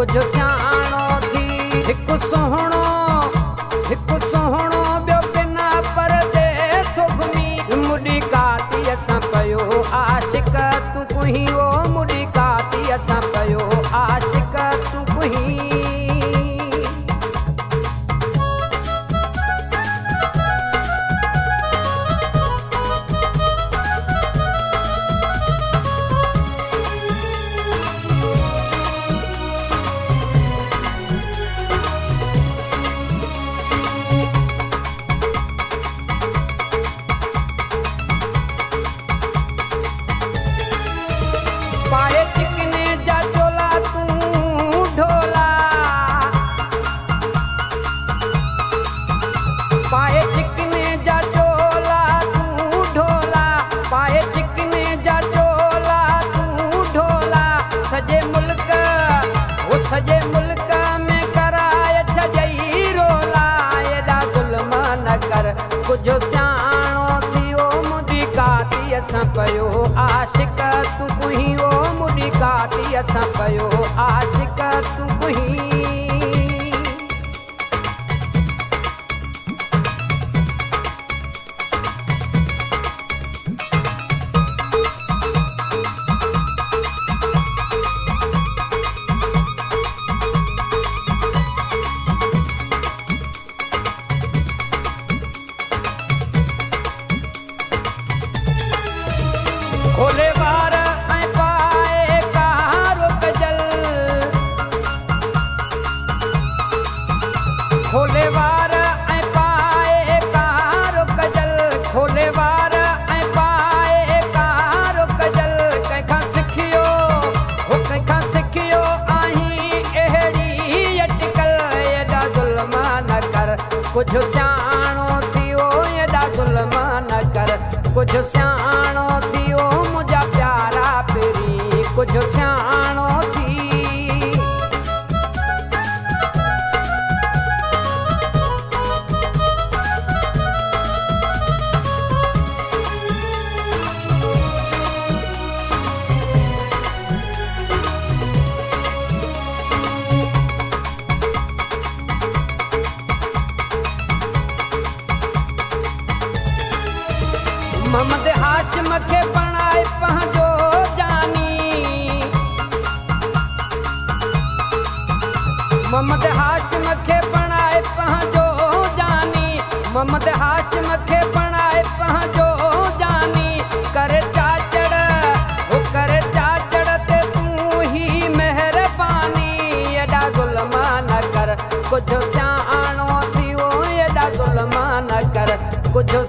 कुछ सियाणो थी हिकु सुहिणो ॿियो बिना परदेस घुमी मुडी काती असां पयो आशिक तूं कुही ओ मुडी काती असां पयो आशिक तूं कुही पाए चिकने जा चोला तूं ढोला पाए चिकने जा चोला तूं ढोला पाए चिकने जा चोला तूं ढोला सॼे मुल्क में कराए छॾई रोला एॾा ज़ुल्म न कर कुझु सियाणो थी ओ मुंहिंजी काती असां पयो आशिक तूं कुही ओ मुडी काती असां पयो आशिक तूं कुही खोले वार ऐं पाए कारो कजल खोले वार ऐं पाए कारो कजल खोले वार ऐं पाए कारो कजल कंहिंखां सिखियो आहीं अहिड़ी अटकल एॾा ज़ुल्म न कर कुझु सियाणो थी ओ एॾा ज़ुल्म न कर कुझु सियाणो थी ओ मुंहिंजा प्यारा पहिरीं कुझु सियाणो थी मोहम्मद हाशिम खे बणाए पंहिंजो जानी मोहम्मद हाशिम खे बणाए पंहिंजो जानी मोहम्मद हाशिम खे बणाए पंहिंजो जानी करे चाचड़ ते तूं ही महिरबानी एॾा ज़ुल्म न कर कुझु सियाणो थी ओ एॾा ज़ुल्म न कर कुझु